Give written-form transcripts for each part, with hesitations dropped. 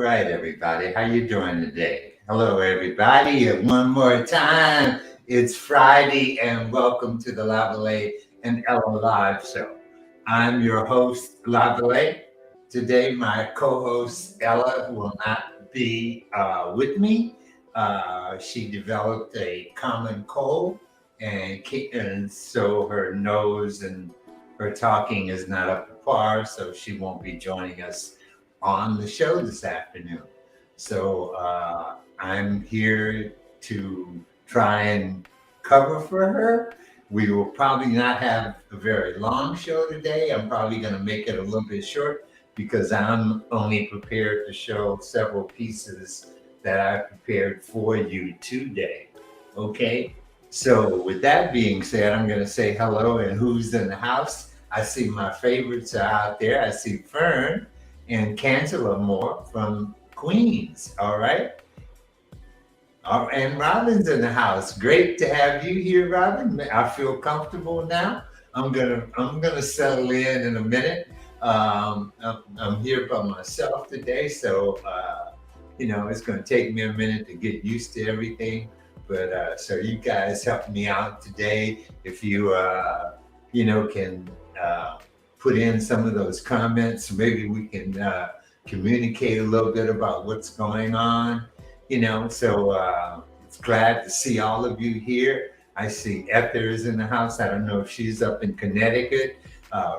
right, everybody. How you doing today? Hello, everybody. One more time. It's Friday, and welcome to the Lavalais and Ella Live Show. I'm your host, Lavalais. Today, my co-host Ella will not be with me. She developed a common cold, and so her nose and her talking is not up to par. So she won't be joining us on the show this afternoon. So I'm here to try and cover for her. We will probably not have a very long show today. I'm probably going to make it a little bit short because I'm only prepared to show several pieces that I prepared for you today. Okay. So with that being said, I'm going to say hello and who's in the house. I see my favorites are out there. I see Fern and Cancela Moore from Queens. All right. And Robin's in the house. Great to have you here, Robin. I feel comfortable now. I'm gonna settle in a minute. I'm here by myself today, so it's gonna take me a minute to get used to everything. But so you guys help me out today. If you can put in some of those comments, maybe we can communicate a little bit about what's going on. So it's glad to see all of you here. I see Ether is in the house. I don't know if she's up in Connecticut.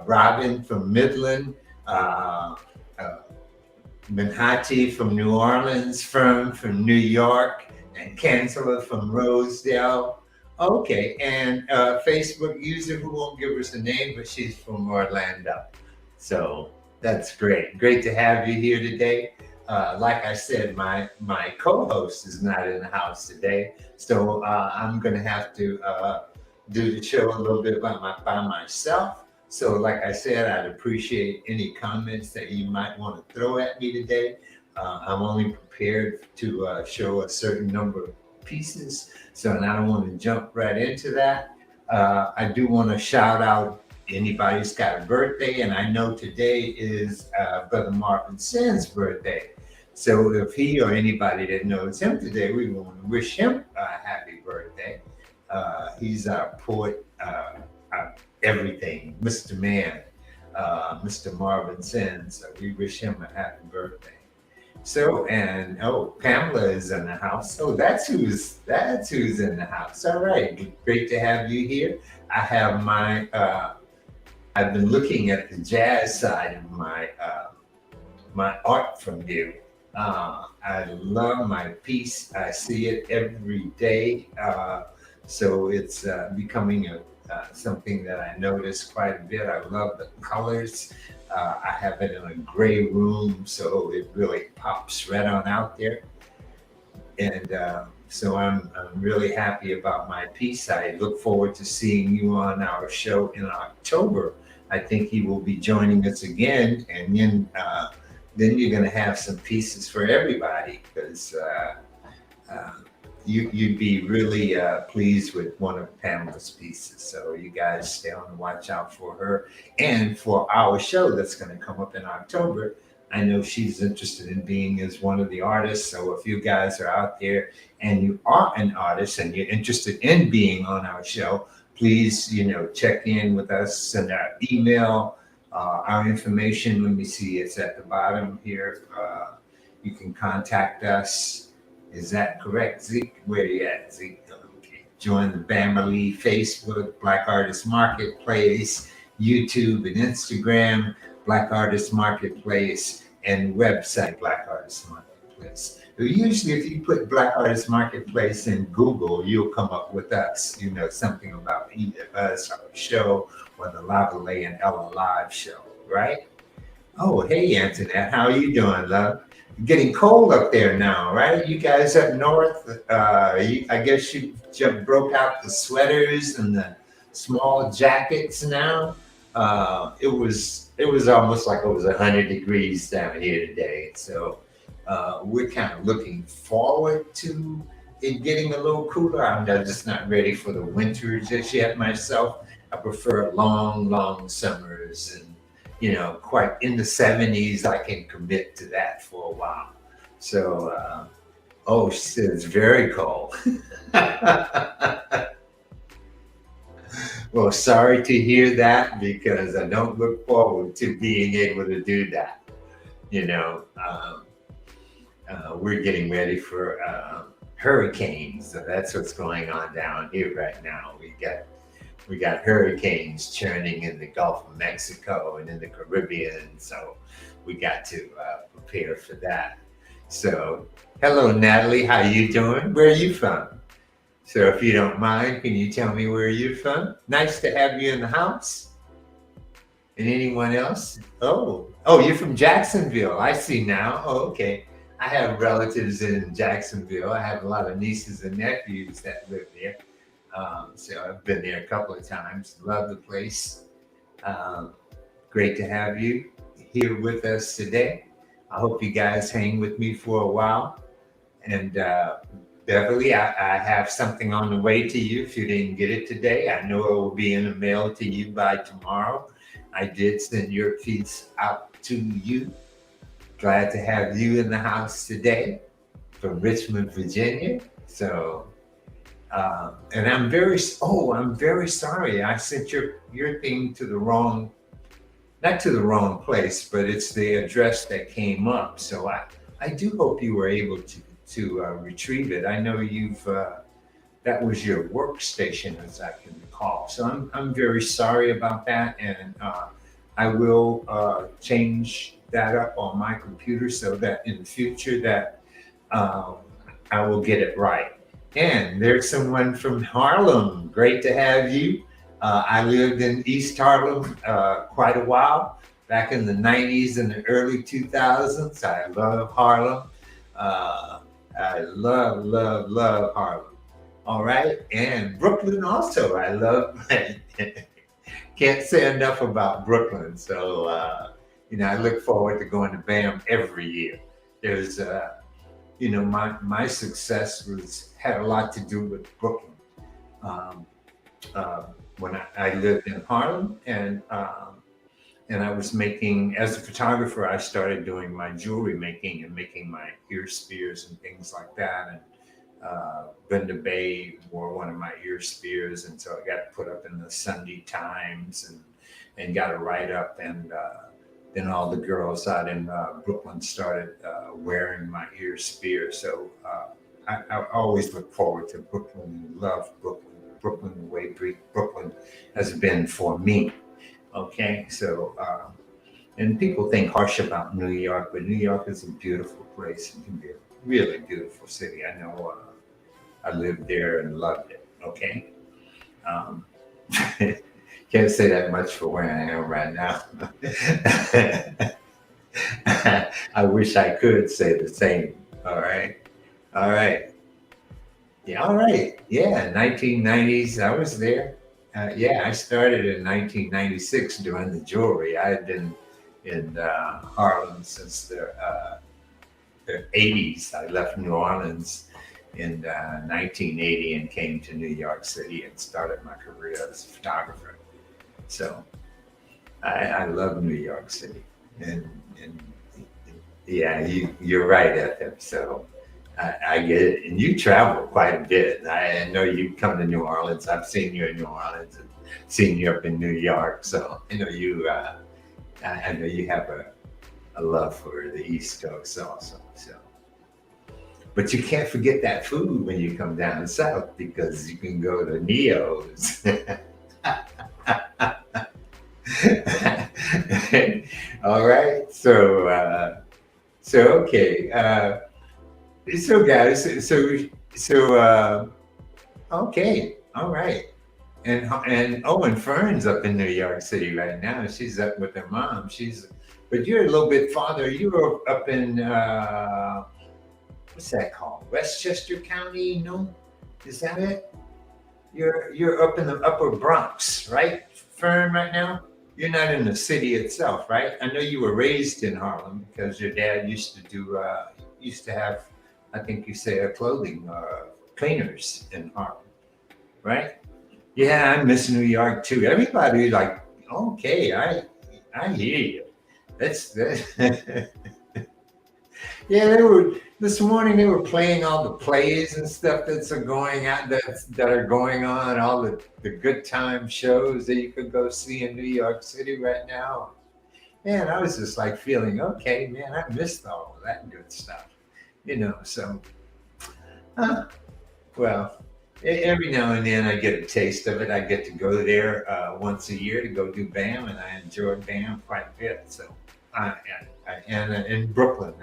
Robin from Midland, Manhattan from New Orleans, from New York, and Cancela from Rosedale. Okay, and Facebook user who won't give us a name, but she's from Orlando. So that's great. Great to have you here today. Like I said, my co-host is not in the house today, so I'm going to have to do the show a little bit by myself. So like I said, I'd appreciate any comments that you might want to throw at me today. I'm only prepared to show a certain number of pieces, so I don't want to jump right into that. I do want to shout out anybody's got a birthday, and I know today is Brother Marvin Sinn's birthday. So if he or anybody that knows him today, we want to wish him a happy birthday. He's our poet, everything, Mr. Man, Mr. Marvin Sinn. So we wish him a happy birthday. So Pamela is in the house. So that's who's in the house. All right, great to have you here. I have my I've been looking at the jazz side of my art from you. I love my piece. I see it every day. So it's becoming something that I notice quite a bit. I love the colors. I have it in a gray room, so it really pops right on out there. And so I'm really happy about my piece. I look forward to seeing you on our show in October. I think he will be joining us again, and then you're going to have some pieces for everybody, because you'd be really pleased with one of Pamela's pieces. So you guys stay on the watch out for her and for our show that's going to come up in October. I know she's interested in being as one of the artists. So if you guys are out there and you are an artist and you're interested in being on our show, please, check in with us, send our email, our information. Let me see, it's at the bottom here. You can contact us. Is that correct, Zeke? Where you at, Zeke? Okay. Join the Bamberly, Facebook, Black Artist Marketplace, YouTube and Instagram, Black Artist Marketplace, and website Black Artist Marketplace. Usually if you put Black Artist Marketplace in Google, you'll come up with us, something about either us, our show, or the Lavalais and Ella Live show, right? Oh, hey, Antoinette, how are you doing, love? Getting cold up there now, right? You guys up north, I guess you just broke out the sweaters and the small jackets now. It was almost like it was 100 degrees down here today. So we're kind of looking forward to it getting a little cooler. I'm just not ready for the winter just yet myself. I prefer long summers, and quite in the 70s. I can commit to that for a while. So, oh, she said it's very cold. Well, sorry to hear that because I don't look forward to being able to do that. You know, we're getting ready for hurricanes. So that's what's going on down here right now. We got hurricanes churning in the Gulf of Mexico and in the Caribbean. So we got to prepare for that. So, hello, Natalie. How you doing? Where are you from? So, if you don't mind, can you tell me where you're from? Nice to have you in the house. And anyone else? Oh, you're from Jacksonville. I see now. Oh, okay. I have relatives in Jacksonville. I have a lot of nieces and nephews that live there. So I've been there a couple of times. Love the place. Um, Great to have you here with us today. I hope you guys hang with me for a while. And Beverly, I have something on the way to you if you didn't get it today. I know it will be in the mail to you by tomorrow. I did send your piece out to you. Glad to have you in the house today from Richmond, Virginia. So, and I'm very sorry. I sent your thing to the wrong, not to the wrong place, but it's the address that came up. So I do hope you were able to retrieve it. I know that was your workstation, as I can recall. So I'm very sorry about that, and I will change that up on my computer so that in the future that I will get it right. And there's someone from Harlem. Great to have you. I lived in East Harlem quite a while, back in the 90s and the early 2000s. I love Harlem. I love Harlem. All right. And Brooklyn also. I love, can't say enough about Brooklyn. So, I look forward to going to BAM every year. There's, my success had a lot to do with Brooklyn. Um, when I lived in Harlem, and I was making, as a photographer, I started doing my jewelry making and making my ear spears and things like that. And Brenda Bay wore one of my ear spears, and so I got put up in the Sunday Times and got a write up, and then all the girls out in Brooklyn started wearing my ear spear. So I always look forward to Brooklyn and love Brooklyn. Brooklyn, the way Brooklyn has been for me. Okay, so and people think harsh about New York, but New York is a beautiful place. It can be a really beautiful city. I know I lived there and loved it. Okay, um, can't say that much for where I am right now. I wish I could say the same. All right, all right. Yeah, all right. Yeah, 1990s, I was there. Yeah, I started in 1996 doing the jewelry. I had been in Harlem since the 80s. I left New Orleans in 1980 and came to New York City and started my career as a photographer. So I love New York City. And yeah, you're right, FM. So I get it. And you travel quite a bit. I know you come to New Orleans. I've seen you in New Orleans and seen you up in New York. So I know you. I know you have a love for the East Coast also. So, but you can't forget that food when you come down south because you can go to Neo's. All right. So okay. So guys, okay, all right, and Fern's up in New York City right now. She's up with her mom. But you're a little bit farther. You were up in what's that called? Westchester County? No, is that it? You're up in the Upper Bronx, right, Fern? Right now, you're not in the city itself, right? I know you were raised in Harlem because your dad used to have. I think you say clothing cleaners in Harlem, right? Yeah, I miss New York too. Everybody like, okay, I hear you. That's Yeah, they were this morning. They were playing all the plays and stuff that's are going out that are going on, all the good time shows that you could go see in New York City right now. Man, I was just like feeling okay, man. I missed all of that good stuff, So, uh, well, every now and then I get a taste of it. I get to go there once a year to go do BAM, and I enjoy BAM quite a bit. So, and in Brooklyn,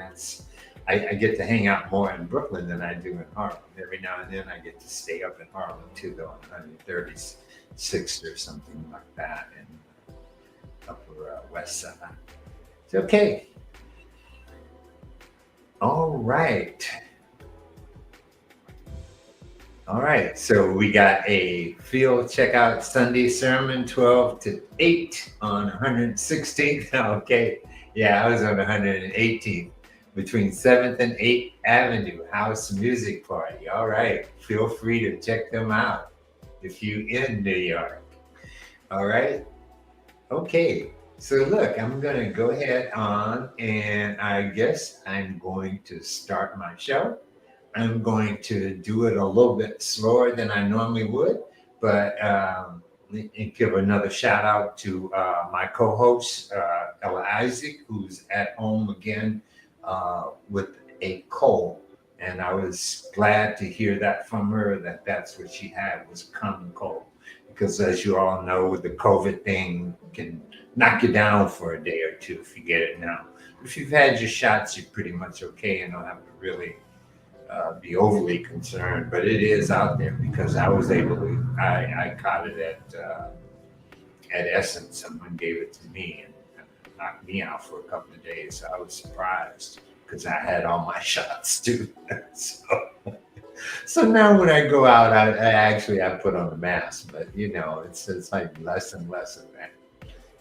I get to hang out more in Brooklyn than I do in Harlem. Every now and then I get to stay up in Harlem too, though, on 136th or something like that in Upper West Side. It's okay. All right. All right. So we got a field checkout Sunday sermon 12 to 8 on 116th. Okay. Yeah, I was on 118th between 7th and 8th Avenue House Music Party. All right. Feel free to check them out if you in New York. All right. Okay. So look, I'm going to go ahead on, and I guess I'm going to start my show. I'm going to do it a little bit slower than I normally would, but and give another shout out to my co-host, Ella Isaac, who's at home again with a cold. And I was glad to hear that from her, that's what she had, was common cold. Because as you all know, the COVID thing can knock you down for a day or two if you get it now. If you've had your shots, you're pretty much okay and don't have to really be overly concerned. But it is out there because I was able to, I caught it at Essence. Someone gave it to me and knocked me out for a couple of days. So I was surprised because I had all my shots too. So now when I go out, I put on a mask, but it's like less and less of that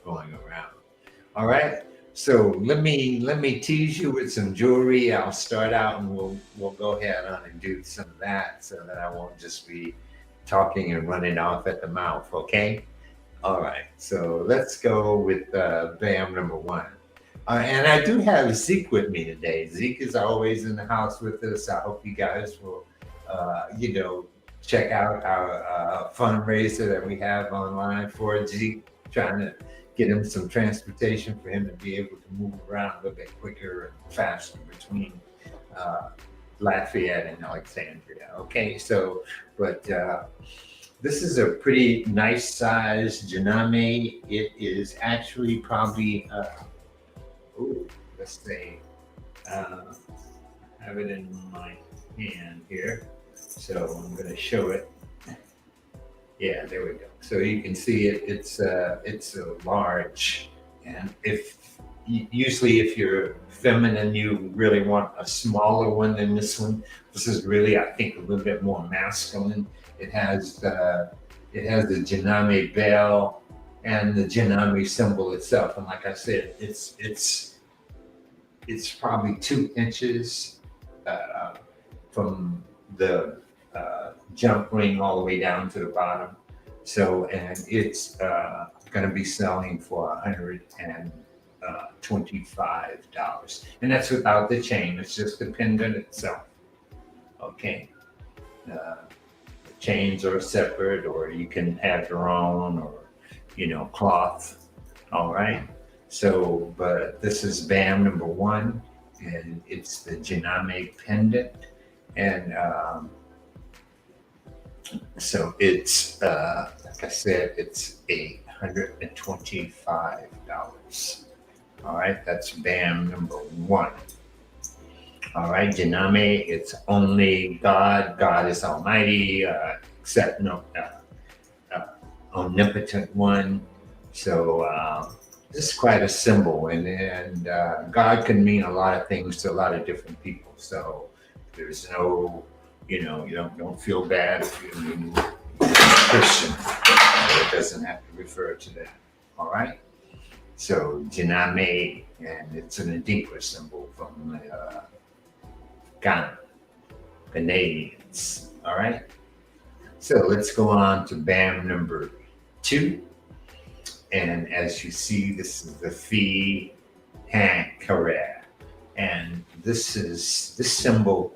going around. All right. So let me tease you with some jewelry. I'll start out and we'll go ahead on and do some of that so that I won't just be talking and running off at the mouth. Okay. All right. So let's go with BAM number 1. And I do have Zeke with me today. Zeke is always in the house with us. I hope you guys will check out our fundraiser that we have online for Zeke, trying to get him some transportation for him to be able to move around a little bit quicker and faster between Lafayette and Alexandria. Okay, so, but this is a pretty nice size Janame. It is actually probably, let's say, I have it in my hand here. So I'm going to show it. Yeah, there we go. So you can see it. It's a large, and usually if you're feminine, you really want a smaller one than this one. This is really, I think, a little bit more masculine. It has the Janame bell and the Janame symbol itself. And like I said, it's probably 2 inches from the jump ring all the way down to the bottom. So, and it's going to be selling for $125. And that's without the chain. It's just the pendant itself. Okay. The chains are separate, or you can have your own, or, cloth. All right. So, but this is BAM number 1, and it's the Janame pendant. And so it's, like I said, it's $125. All right, that's BAM number 1. All right, Janame, it's only God. God is Almighty, except omnipotent one. So this is quite a symbol, and God can mean a lot of things to a lot of different people. So there's no, you don't feel bad if you're Christian. So it doesn't have to refer to that. All right. So Janame, and it's an Adinkra symbol from Ghana, Canadians. All right. So let's go on to BAM number 2. And as you see, this is the Fee Hand Carrere. And this symbol,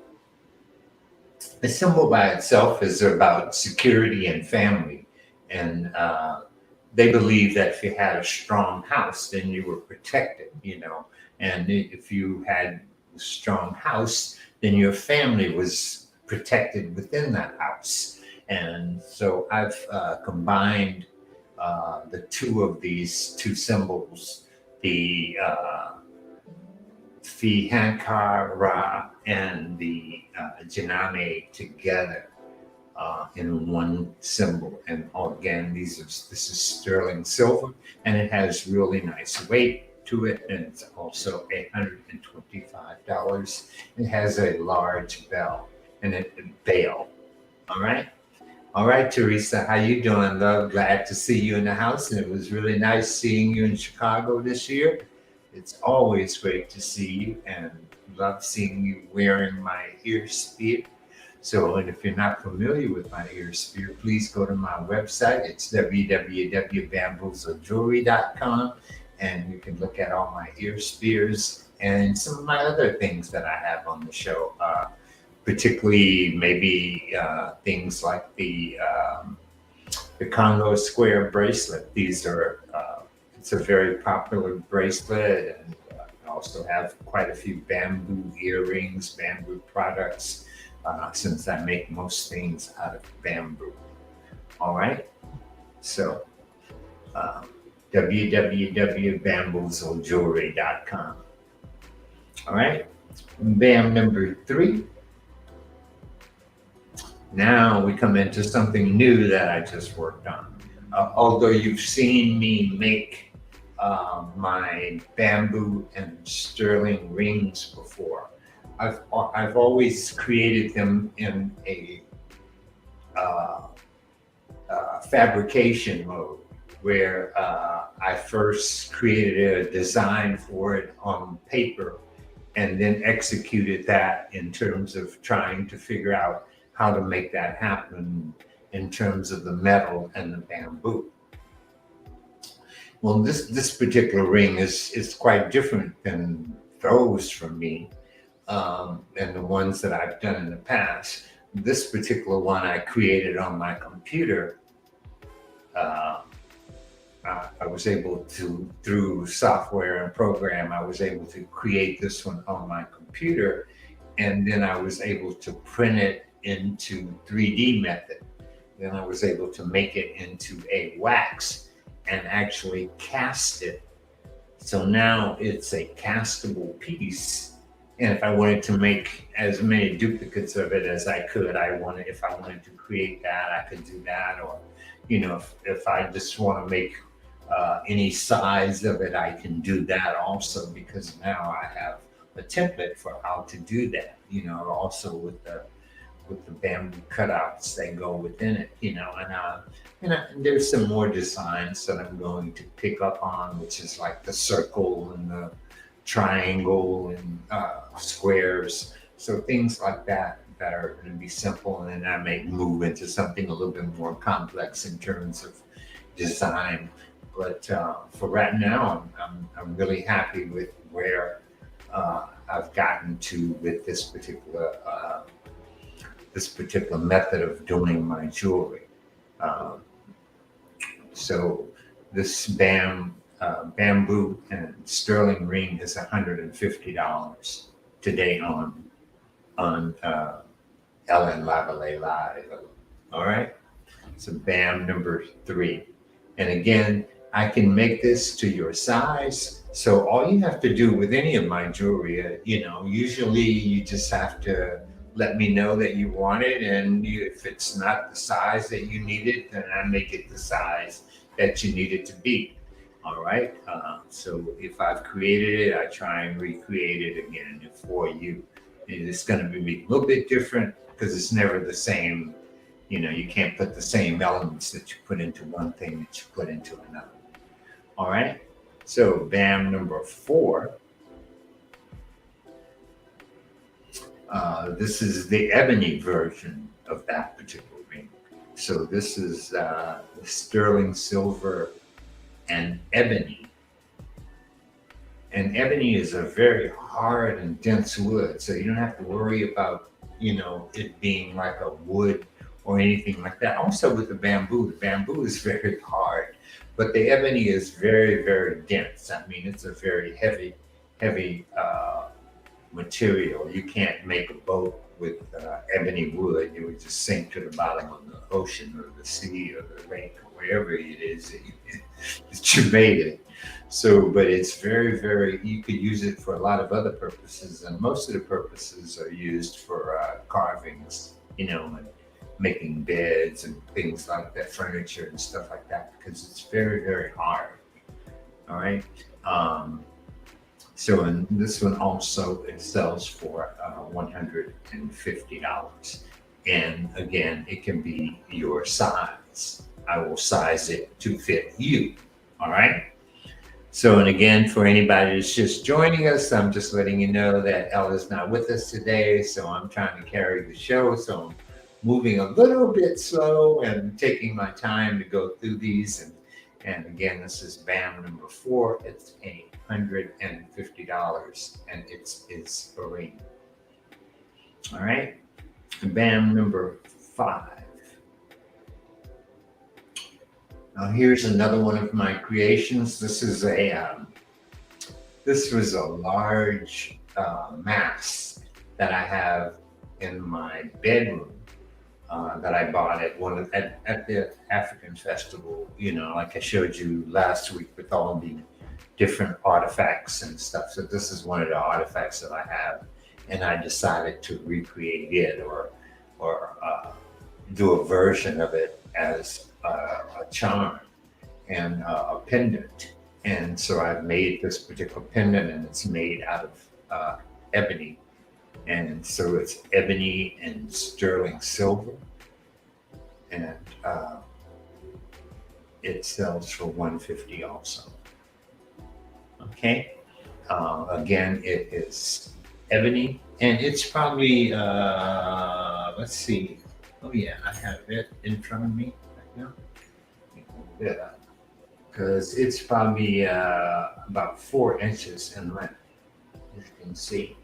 the symbol by itself is about security and family. And they believe that if you had a strong house, then you were protected, And if you had a strong house, then your family was protected within that house. And so I've combined the these two symbols, the Fi Hankar Ra and the Janame together in one symbol. And again, this is sterling silver, and it has really nice weight to it, and it's also $125. It has a large bell and a veil. All right, Teresa, how you doing, love? Glad to see you in the house, and it was really nice seeing you in Chicago this year. It's always great to see you, and love seeing you wearing my ear spear. So, and if you're not familiar with my ear spear, please go to my website. It's www.bamboozlejewelry.com, and you can look at all my ear spears and some of my other things that I have on the show. Particularly maybe things like the Congo Square bracelet. These are it's a very popular bracelet, and I also have quite a few bamboo earrings, bamboo products, since I make most things out of bamboo. All right, so www.bamboozlejewelry.com. All right, BAM number 3. Now we come into something new that I just worked on. Although you've seen me make my bamboo and sterling rings before, I've always created them in a fabrication mode, where I first created a design for it on paper and then executed that in terms of trying to figure out how to make that happen in terms of the metal and the bamboo. Well, this particular ring is quite different than those from me, and the ones that I've done in the past. This particular one I created on my computer. I was able to, through software and program, I was able to create this one on my computer, and then I was able to print it into 3D method. Then I was able to make it into a wax and actually cast it. So now it's a castable piece. And if I wanted to make as many duplicates of it as I could, if I wanted to create that, I could do that. Or, if I just want to make any size of it, I can do that also, because now I have a template for how to do that, also with the bamboo cutouts that go within it, and there's some more designs that I'm going to pick up on, which is like the circle and the triangle and squares. So things like that are going to be simple, and then I may move into something a little bit more complex in terms of design. But for right now, I'm really happy with where I've gotten to with this particular method of doing my jewelry. So this bamboo and sterling ring is $150 today on Ellen Lavalais Live. All right. So BAM number 3. And again, I can make this to your size. So all you have to do with any of my jewelry, usually you just have to let me know that you want it. And if it's not the size that you need it, then I make it the size that you need it to be. All right. So if I've created it, I try and recreate it again for you. And it's going to be a little bit different because it's never the same. You can't put the same elements that you put into one thing that you put into another. All right. So BAM number 4. This is the ebony version of that particular ring. So this is the sterling silver and ebony. And ebony is a very hard and dense wood, so you don't have to worry about, it being like a wood or anything like that. Also with the bamboo is very hard, but the ebony is very, very dense. I mean, it's a very heavy material. You can't make a boat with ebony wood. You would just sink to the bottom of the ocean or the sea or the lake or wherever it is that you made it. So, but it's very, very, you could use it for a lot of other purposes. And most of the purposes are used for carvings, and making beds and things like that, furniture and stuff like that, because it's very, very hard. All right. So, and this one also, it sells for $150. And again, it can be your size. I will size it to fit you. All right. So, and again, for anybody that's just joining us, I'm just letting you know that Ella's not with us today. So I'm trying to carry the show. So I'm moving a little bit slow and taking my time to go through these. And again, this is BAM number 4. It's $850, and it's a ring. All right. And BAM number 5. Now here's another one of my creations. This was a large mass that I have in my bedroom that I bought at at the African festival. Like I showed you last week with all the different artifacts and stuff. So this is one of the artifacts that I have, and I decided to recreate it or do a version of it as a charm and a pendant. And so I've made this particular pendant, and it's made out of ebony. And so it's ebony and sterling silver. And it sells for $150 also. Okay. Again, it is ebony, and it's probably, let's see. Oh yeah, I have it in front of me right now. Yeah, because it's probably about 4 inches in length, as you can see.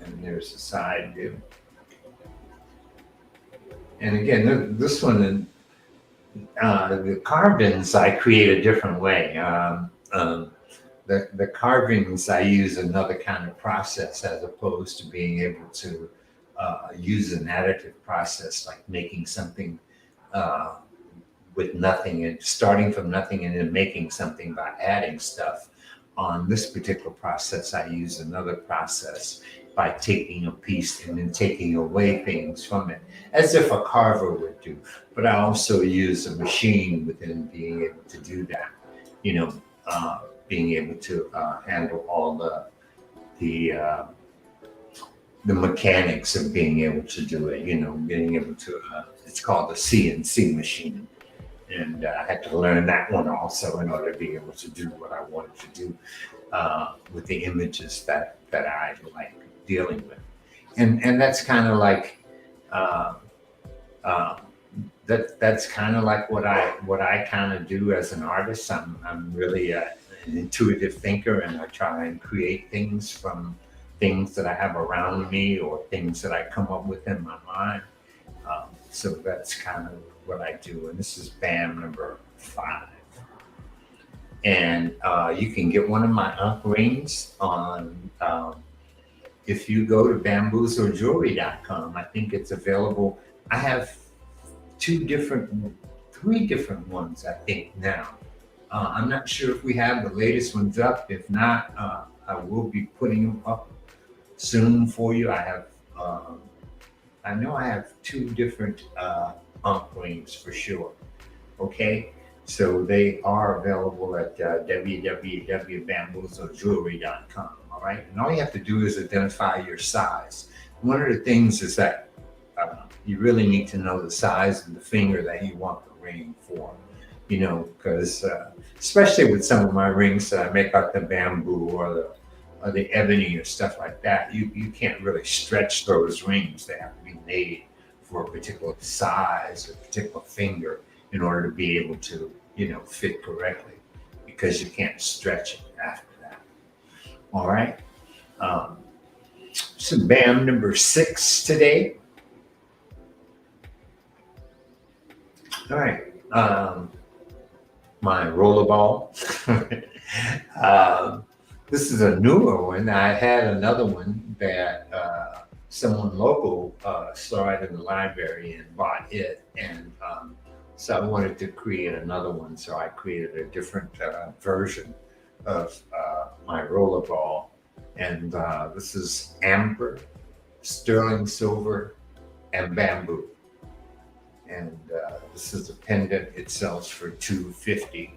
And there's the side view. And again, this one, the carvings I create a different way. The carvings I use another kind of process as opposed to being able to use an additive process, like making something with nothing and starting from nothing and then making something by adding stuff. On this particular process, I use another process by taking a piece and then taking away things from it, as if a carver would do. But I also use a machine within being able to do that, being able to handle all the mechanics of being able to do it, being able to, it's called the CNC machine. And I had to learn that one also in order to be able to do what I wanted to do with the images that I like dealing with. And that's kind of like, that's kind of like what I kind of do as an artist. I'm really an intuitive thinker, and I try and create things from things that I have around me or things that I come up with in my mind. So that's kind of what I do. And this is BAM number 5. And you can get one of my unk rings on, if you go to bamboozlejewelry.com, I think it's available. I have 3 different ones, I think now. I'm not sure if we have the latest ones up. If not, I will be putting them up soon for you. I know I have 2 different unk rings for sure. Okay, so they are available at www.bamboozlejewelry.com. All right, and all you have to do is identify your size. One of the things is that you really need to know the size of the finger that you want the ring for. Because especially with some of my rings that I make out the bamboo or the ebony or stuff like that, you can't really stretch those rings. They have to be made for a particular size, a particular finger, in order to be able to, fit correctly. because you can't stretch it after that. All right. Um, so bam number 6 today. All right. My rollerball. um, this is a newer one. I had another one that someone local saw it in the library and bought it, and so I wanted to create another one. So I created a different version of my rollerball, and this is amber, sterling silver, and bamboo. And this is a pendant. It sells for $250.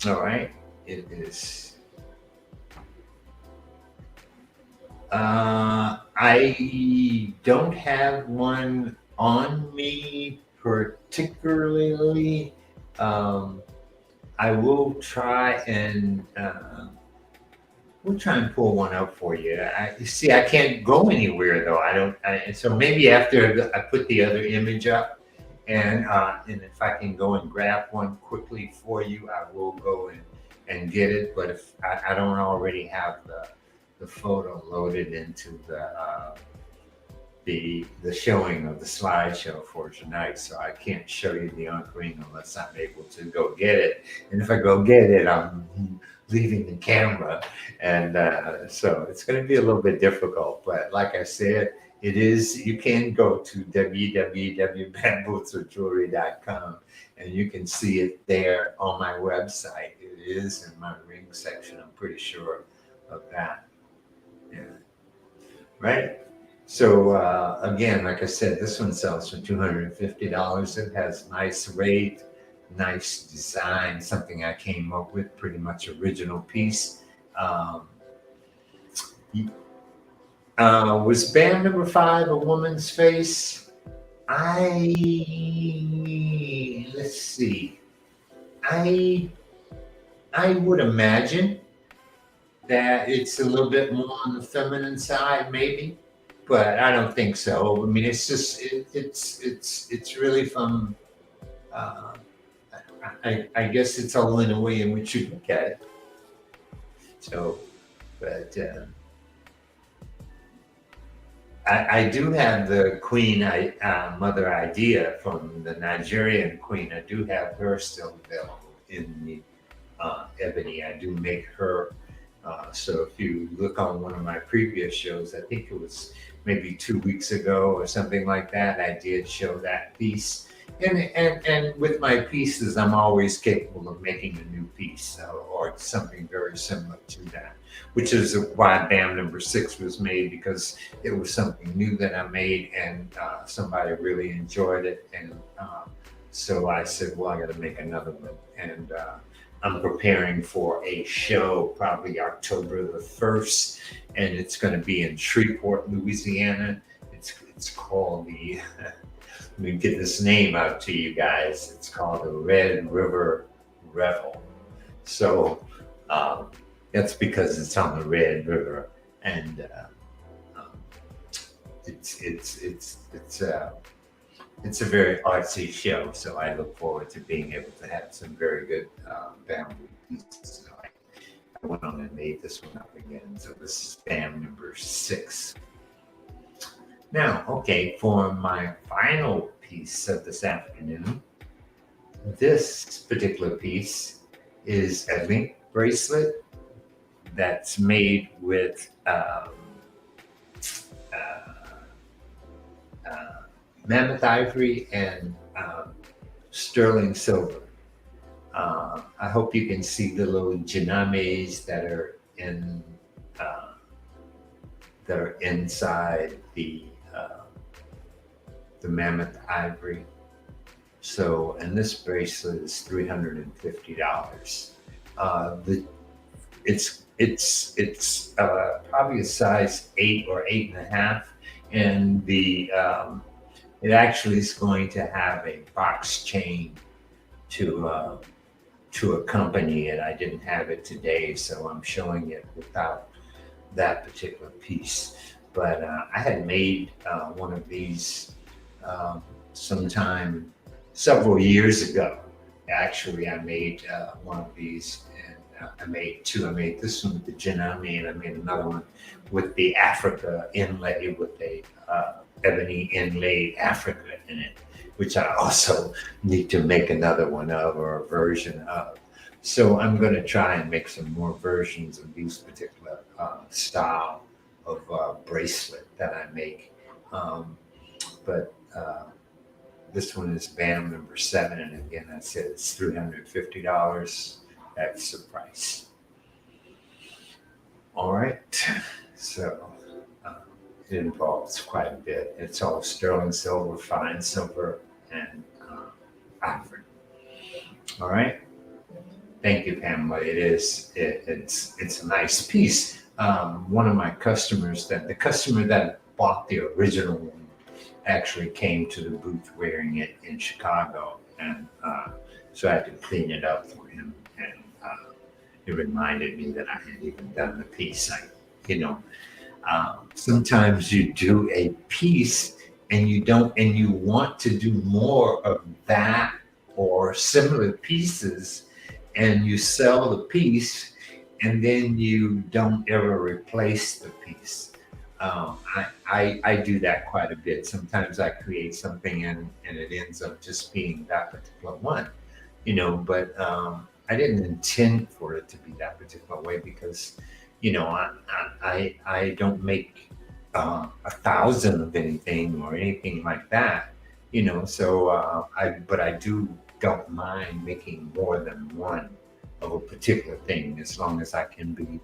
All right, it is. I don't have one on me particularly. I will try and we'll try and pull one up for you. You see, I can't go anywhere though. So maybe after I put the other image up, and if I can go and grab one quickly for you, I will go and get it. But if I don't already have the photo loaded into the showing of the slideshow for tonight, so I can't show you the on-screen unless I'm able to go get it. And if I go get it, I'm leaving the camera, and so it's going to be a little bit difficult. But like I said, it is. You can go to www.bamboozlejewelry.com and you can see it there on my website. It is in my ring section. I'm pretty sure of that. Yeah. Right. So again, like I said, this one sells for $250. It has nice weight, nice design, something I came up with, pretty much original piece. Was band number 5 a woman's face? Let's see. I would imagine that it's a little bit more on the feminine side, maybe, but I don't think so. I mean, it's just it's really from. I guess it's all in a way in which you look at it. So, but I do have the queen, mother idea from the Nigerian queen. I do have her still available in the ebony. I do make her. So if you look on one of my previous shows, I think it was maybe 2 weeks ago or something like that, I did show that piece. And with my pieces, I'm always capable of making a new piece or something very similar to that, which is why BAM number 6 was made, because it was something new that I made, and somebody really enjoyed it. And so I said, well, I got to make another one. And I'm preparing for a show probably October the 1st, and it's going to be in Shreveport, Louisiana. It's called the, let me get this name out to you guys. It's called the Red River Revel. So that's because it's on the Red River, and it's a very artsy show, so I look forward to being able to have some very good bamboo pieces. So I went on and made this one up again. So this is BAM number 6. Now, okay, for my final piece of this afternoon, this particular piece is a link bracelet that's made with mammoth ivory and sterling silver. I hope you can see the little janames that are inside the mammoth ivory. So, and this bracelet is $350. It's probably a size 8 or 8.5, and it actually is going to have a box chain to accompany it. I didn't have it today, so I'm showing it without that particular piece. But I had made one of these sometime several years ago, Actually, I made one of these, and I made two. I made this one with the Janami, and I made another one with the Africa inlay, with a ebony inlaid Africa in it, which I also need to make another one of, or a version of. So I'm going to try and make some more versions of these particular style of bracelet that I make. But This one is band number 7, and again, I said it's $350. That's the price. All right, so uh, it involves quite a bit. It's all sterling silver, fine silver, and ivory. All right. Thank you, Pamela. It's a nice piece. One of my customers, that the customer that bought the original one, actually came to the booth wearing it in Chicago, and so I had to clean it up for him, and it reminded me that I had even done the piece. You know, Sometimes you do a piece and you don't, and you want to do more of that or similar pieces, and you sell the piece, and then you don't ever replace the piece. I do that quite a bit. Sometimes I create something, and it ends up just being that particular one, but I didn't intend for it to be that particular way, because, I don't make 1,000 of anything or anything like that, so but I don't mind making more than one of a particular thing, as long as I can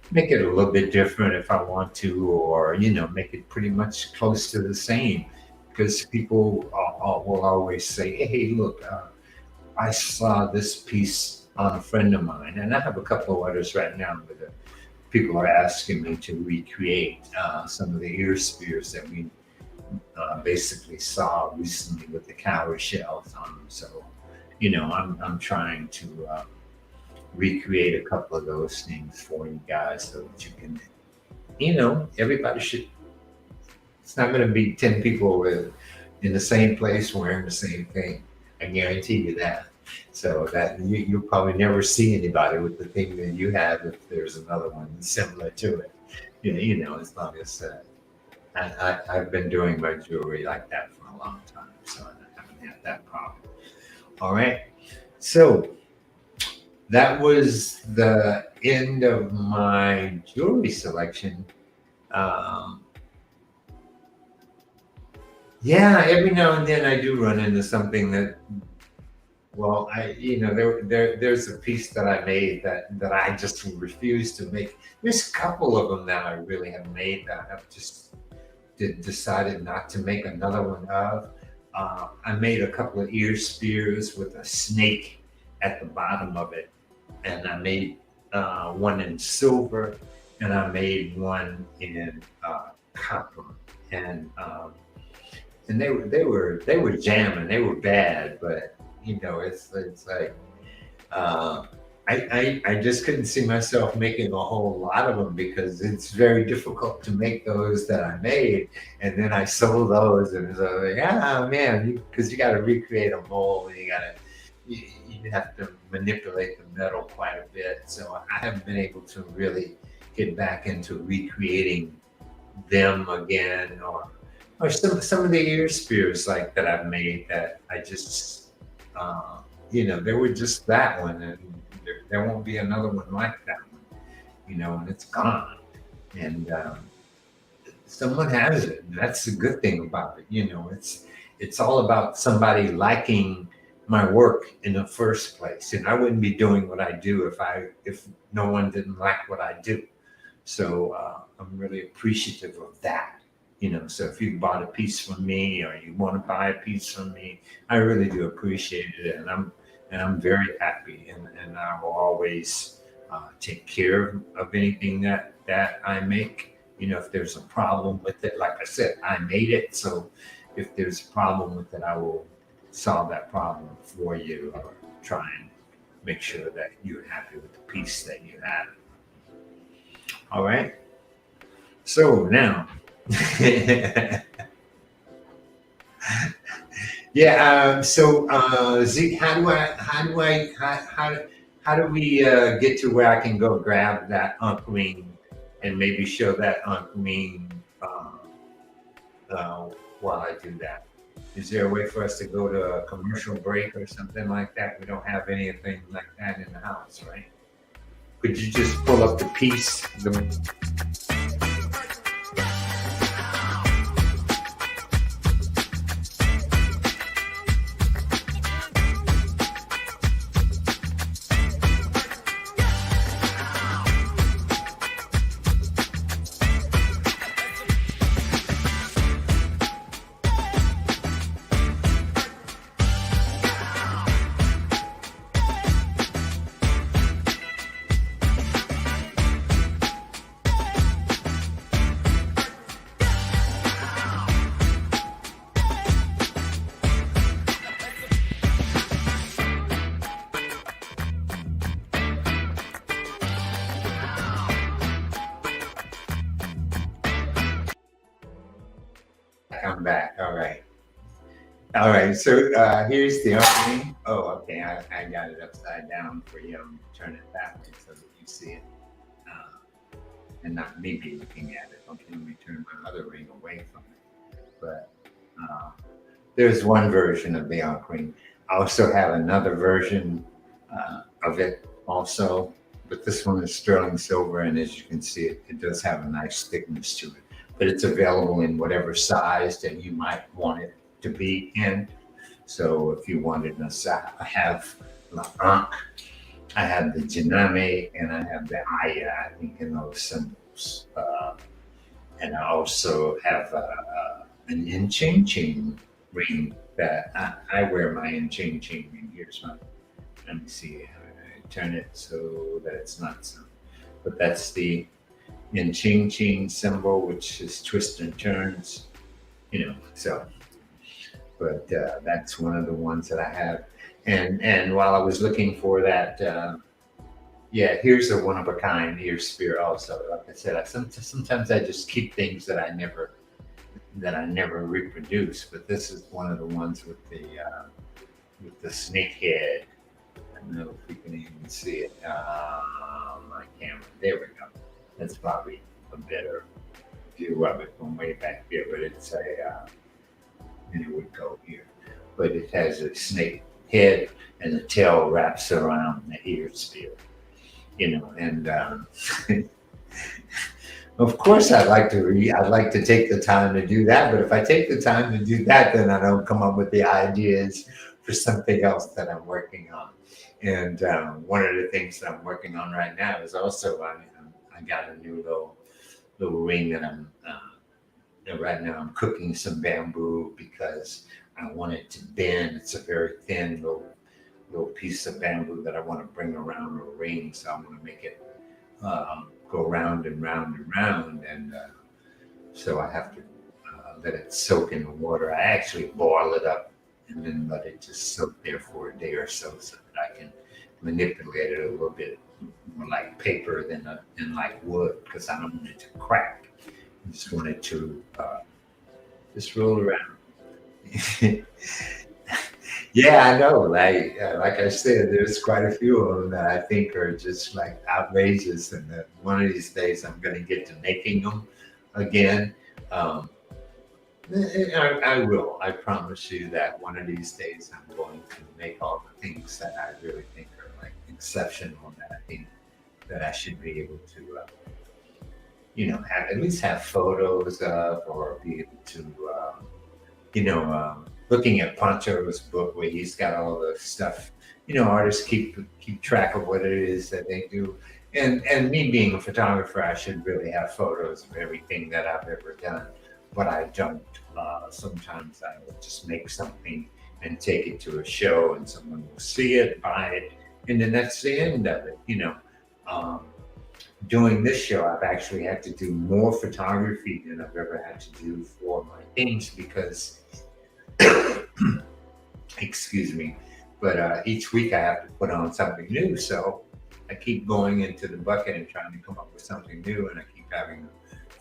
make it a little bit different if I want to, or make it pretty much close to the same, because people will always say, "Hey, look, I saw this piece on a friend of mine," and I have a couple of others right now where the people are asking me to recreate some of the ear spears that we basically saw recently with the cowrie shells on them. So, I'm trying to recreate a couple of those things for you guys, so that you can, everybody should. It's not going to be 10 people in the same place wearing the same thing. I guarantee you that. So that you'll probably never see anybody with the thing that you have, if there's another one similar to it. As long as I've been doing my jewelry like that for a long time, so I haven't had that problem. All right. So that was the end of my jewelry selection. Um, yeah, every now and then I do run into something that, well, there's a piece that I made that I just refuse to make. There's a couple of them that I really have made that I have just decided not to make another one of. I made a couple of ear spears with a snake at the bottom of it, and I made one in silver, and I made one in copper, and they were jamming. They were bad, but it's like uh, I just couldn't see myself making a whole lot of them, because it's very difficult to make those that I made, and then I sold those, and so like, man, because you got to recreate a mold, and you have to manipulate the metal quite a bit. So I haven't been able to really get back into recreating them again, or some of the ear spears like that I've made, that I just there were just that one, and there won't be another one like that one, and it's gone, and someone has it, and that's the good thing about it. It's all about somebody liking my work in the first place, and I wouldn't be doing what I do if no one didn't like what I do. So I'm really appreciative of that. So if you bought a piece from me, or you want to buy a piece from me, I really do appreciate it, and I'm very happy, and I will always take care of anything that I make. If there's a problem with it, like I said, I made it, so if there's a problem with it, I will solve that problem for you, or try and make sure that you're happy with the piece that you have. All right. So now, Yeah. Zeke, how do we get to where I can go grab that Unc and maybe show that Unc uh, while I do that? Is there a way for us to go to a commercial break or something like that? We don't have anything like that in the house, right? Could you just pull up the piece? I'm back. All right. All right. So here's the opening. Oh, okay. I got it upside down for you. Turn it that way so that you see it. And not me be looking at it. Okay, let me turn my other ring away from it. But uh, there's one version of the Ankh ring. I also have another version of it also, but this one is sterling silver, and as you can see, it does have a nice thickness to it. But it's available in whatever size that you might want it to be in. So if you wanted to have the Ankh, I have the Janame, and I have the Aya, I think, in those symbols. And I also have an Inching ring that I wear my Inching ring. Here's my, let me see, I turn it so that it's not so. But that's the Inching symbol, which is twists and turns, so. But that's one of the ones that I have. And while I was looking for that, yeah, here's a one of a kind ear spear also. Like I said, sometimes I just keep things that I never reproduce. But this is one of the ones with the snake head. I don't know if you can even see it on my camera. There we go. That's probably a better view of it from way back here. But it's and it would go here. But it has a snake head and the tail wraps around the ear spear, and of course I'd like to I'd like to take the time to do that, but if I take the time to do that, then I don't come up with the ideas for something else that I'm working on. And one of the things that I'm working on right now is also I got a new little ring that right now I'm cooking some bamboo because I want it to bend. It's a very thin little piece of bamboo that I want to bring around a ring. So I'm going to make it go round and round and round. And so I have to let it soak in the water. I actually boil it up and then let it just soak there for a day or so that I can manipulate it a little bit more like paper than like wood, because I don't want it to crack. I just want it to just roll around. Yeah, I know. Like I said, there's quite a few of them that I think are just like outrageous, and that one of these days I'm going to get to making them again. Um, I will. I promise you that one of these days I'm going to make all the things that I really think are like exceptional, that I think that I should be able to, have at least have photos of, or be able to, looking at Pancho's book where he's got all the stuff. Artists keep track of what it is that they do, and me being a photographer, I should really have photos of everything that I've ever done, but I don't. Sometimes I will just make something and take it to a show, and someone will see it, buy it, and then that's the end of it. Um, Doing this show, I've actually had to do more photography than I've ever had to do for my things because, excuse me, but each week I have to put on something new. So I keep going into the bucket and trying to come up with something new, and I keep having to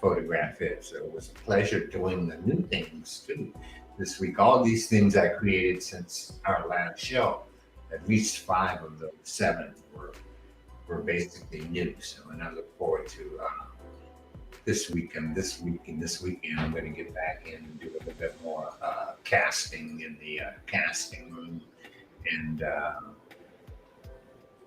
photograph it. So it was a pleasure doing the new things too, this week. All these things I created since our last show, at least 5 of the 7 were basically new. So, and I look forward to this weekend, this weekend, I'm going to get back in and do a little bit more casting in the casting room, and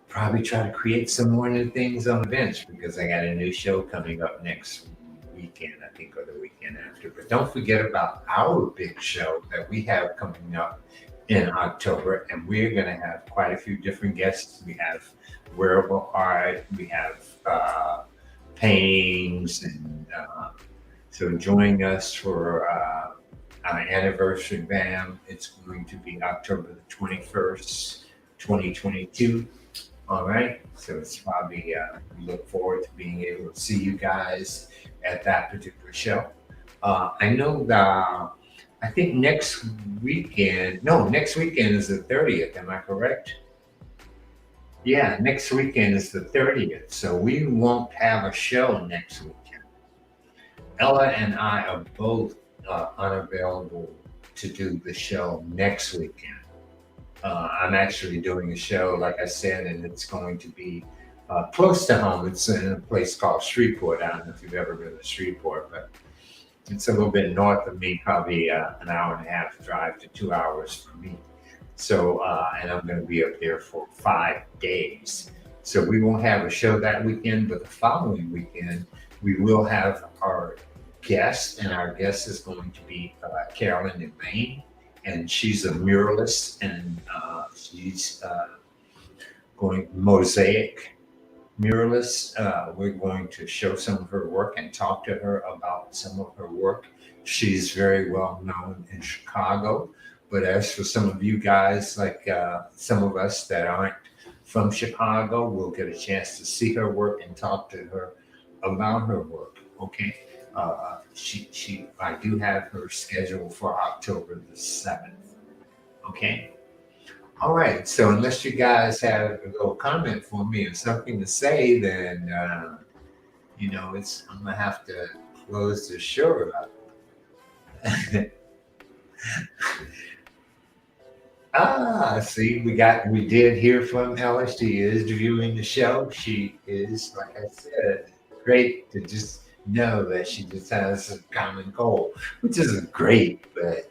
probably try to create some more new things on the bench because I got a new show coming up next weekend, I think, or the weekend after. But don't forget about our big show that we have coming up in October, and we're going to have quite a few different guests. We have wearable art, we have paintings, and so join us for our anniversary BAM. It's going to be October the 21st, 2022. All right, so it's probably we look forward to being able to see you guys at that particular show. I know that I think next weekend is the 30th. Am I correct? Yeah, next weekend is the 30th, so we won't have a show next weekend. Ella and I are both unavailable to do the show next weekend. I'm actually doing a show, like I said, and it's going to be close to home. It's in a place called Shreveport. I don't know if you've ever been to Shreveport, but it's a little bit north of me, probably an hour and a half drive to 2 hours for me. So, and I'm going to be up there for 5 days. So we won't have a show that weekend, but the following weekend, we will have our guest, and our guest is going to be Carolyn Elaine, and she's a muralist, and she's going mosaic muralist. We're going to show some of her work and talk to her about some of her work. She's very well known in Chicago. But as for some of you guys, like some of us that aren't from Chicago, we'll get a chance to see her work and talk to her about her work. Okay, I do have her scheduled for October the 7th. Okay. All right. So unless you guys have a little comment for me or something to say, then I'm gonna have to close the show up. See, we did hear from Ella. She is viewing the show. She is, like I said, great to just know that she just has a common cold, which is great. But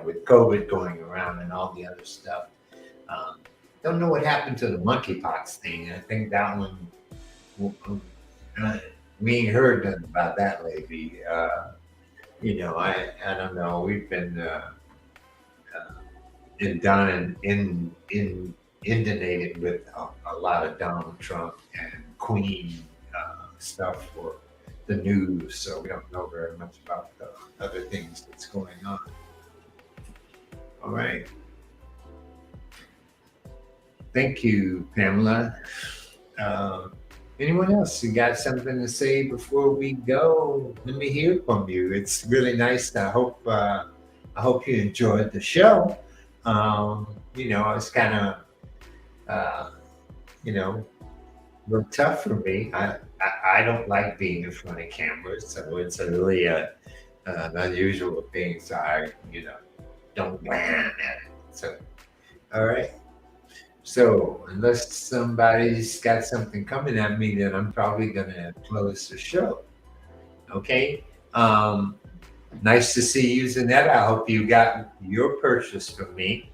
with COVID going around and all the other stuff, don't know what happened to the monkeypox thing. I think that one, uh, we ain't heard nothing about that lately. I don't know. We've been. And done in inundated with a lot of Donald Trump and Queen stuff for the news, so we don't know very much about the other things that's going on. All right. Thank you, Pamela. Anyone else? You got something to say before we go? Let me hear from you. It's really nice. I hope you enjoyed the show. It's kind of, a little tough for me. I don't like being in front of cameras, so it's a really an unusual thing. So I, don't wham at it. So, all right. So unless somebody's got something coming at me, then I'm probably gonna close the show. Okay. Nice to see you, Zanetta. I hope you got your purchase from me.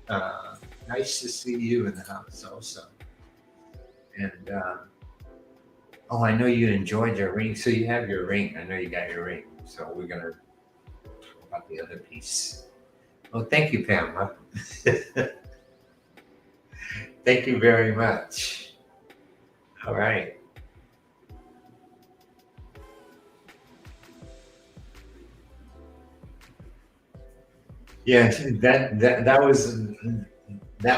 Nice to see you in the house also. And I know you enjoyed your ring. So you have your ring. I know you got your ring. So we're gonna talk about the other piece. Well, thank you, Pamela. Thank you very much. All right. Yes, that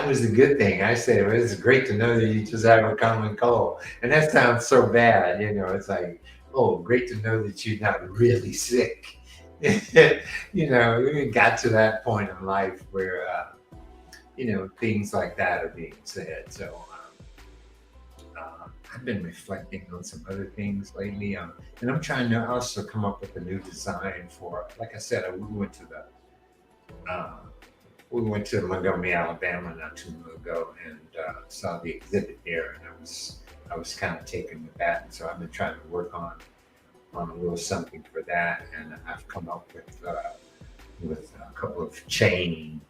was a good thing. I said it was great to know that you just have a common cold, and that sounds so bad. It's like, oh, great to know that you're not really sick. We got to that point in life where things like that are being said. So I've been reflecting on some other things lately, and I'm trying to also come up with a new design for. Like I said, we went to the Uh, we went to Montgomery, Alabama not too long ago and saw the exhibit there, and I was kind of taken with that. And so I've been trying to work on a little something for that, and I've come up with a couple of chain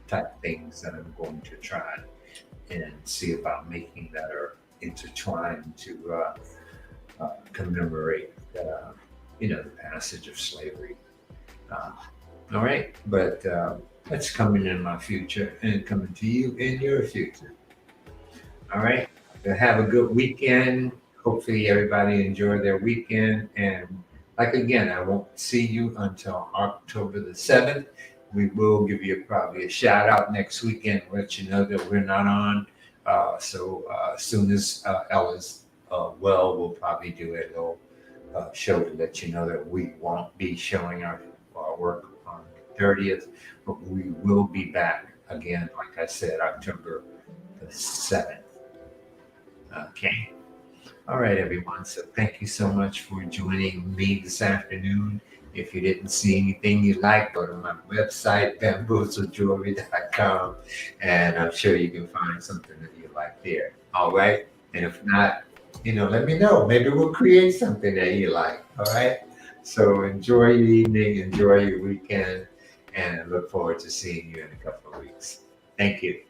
type things that I'm going to try and see about making that are intertwined to commemorate the passage of slavery. Uh, all right, but that's coming in my future and coming to you in your future. All right, have a good weekend. Hopefully, everybody enjoy their weekend. And like again, I won't see you until October the 7th. We will give you probably a shout out next weekend, let you know that we're not on. So as soon as Ella's well, we'll probably do a little show to let you know that we won't be showing our work on the 30th, but we will be back again, like I said, October the 7th. Okay. All right, everyone. So thank you so much for joining me this afternoon. If you didn't see anything you like, go to my website, bamboozlejewelry.com, and I'm sure you can find something that you like there. All right. And if not, let me know. Maybe we'll create something that you like. All right. So enjoy your evening, enjoy your weekend, and I look forward to seeing you in a couple of weeks. Thank you.